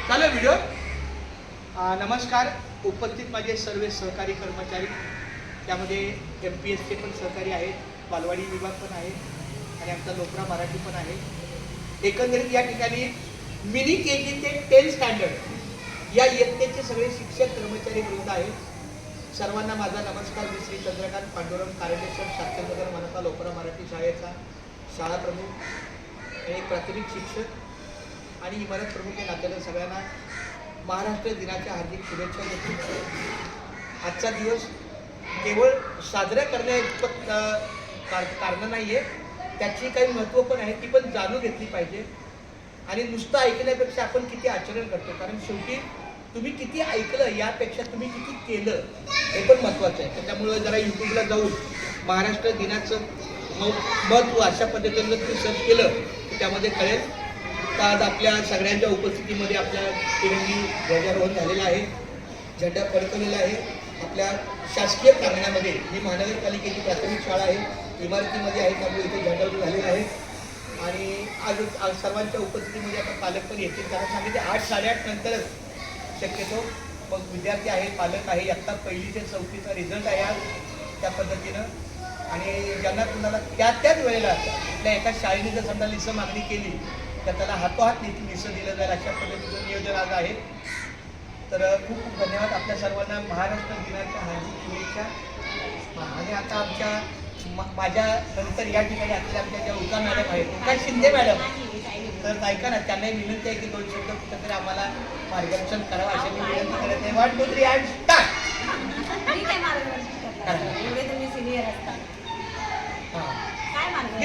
चालू व्हिडिओ. नमस्कार. उपस्थित माझे सर्व सहकारी कर्मचारी, त्यामध्ये MPSचे पण सहकारी आहेत, बालवाडी विभाग पण आहे आणि आमचा लोकरा मराठी पण आहे. एकंदरीत या ठिकाणी मिनी KG ते 10 स्टँडर्ड या इयत्तेचे सगळे शिक्षक कर्मचारी वृंद आहेत. सर्वांना माझा नमस्कार. मी श्री चंद्रकांत पांडुरंग कारंडेश्वर शास्त्रीनगर मनपा लोकरा मराठी शाळेचा शाळा प्रमुख आणि प्राथमिक शिक्षक आणि इमारत प्रमुख या नात्यानं सगळ्यांना महाराष्ट्र दिनाच्या हार्दिक शुभेच्छा देतो. आजचा दिवस केवळ साजरा करण्याइतपत कारण नाही आहे, त्याची काही महत्त्व पण आहे, ती पण जाणून घेतली पाहिजे. आणि नुसतं ऐकण्यापेक्षा आपण किती आचरण करतो, कारण शेवटी तुम्ही किती ऐकलं यापेक्षा तुम्ही किती केलं हे पण महत्त्वाचं आहे. त्याच्यामुळं जरा यूट्यूबला जाऊन महाराष्ट्र दिनाचं महत्त्व अशा पद्धतीनं तुम्ही सर्च केलं की त्यामध्ये कळेल. तर आज आपल्या सगळ्यांच्या उपस्थितीमध्ये आपल्या तिरंगी ध्वजारोहण झालेलं आहे, झेंडा फडकवलेला आहे. आपल्या शासकीय प्रांगणामध्ये ही महानगरपालिकेची प्राथमिक शाळा आहे, इमारतीमध्ये आहे, त्यामुळे इथे झेंडारोहण झालेलं आहे. आणि आज सर्वांच्या उपस्थितीमध्ये आता पालक पण येतील. कारण सांगितले 8, 8:30 नंतरच शक्यतो मग विद्यार्थी आहे, पालक आहे. आत्ता 1ली ते 4थीचा रिझल्ट आहे आज त्या पद्धतीनं. आणि ज्यांना तुम्हाला त्याच वेळेला कुठल्या एका शाळेने जर समजा लिसं मागणी केली तर त्याला हातोहात लिसं दिलं जाईल, अशा पद्धतीचं नियोजन आज आहे. तर खूप खूप धन्यवाद आपल्या सर्वांना. महाराष्ट्र दिनाच्या हार्दिक शुभेच्छा. आणि आता आमच्या माझ्या नंतर या ठिकाणी असलेल्या आमच्या ज्या उका मॅडम आहेत, उका शिंदे मॅडम, तर ऐका ना, त्यांनाही विनंती आहे की 2 शब्द कुठंतरी आम्हाला मार्गदर्शन करावं अशी मी विनंती करत आहे. 1, 2, 3 अँड स्टार्ट. तुम्ही काय मार्गदर्शन करता? एवढे तुम्ही सिनियर असता. हां. काय मार्गदर्शन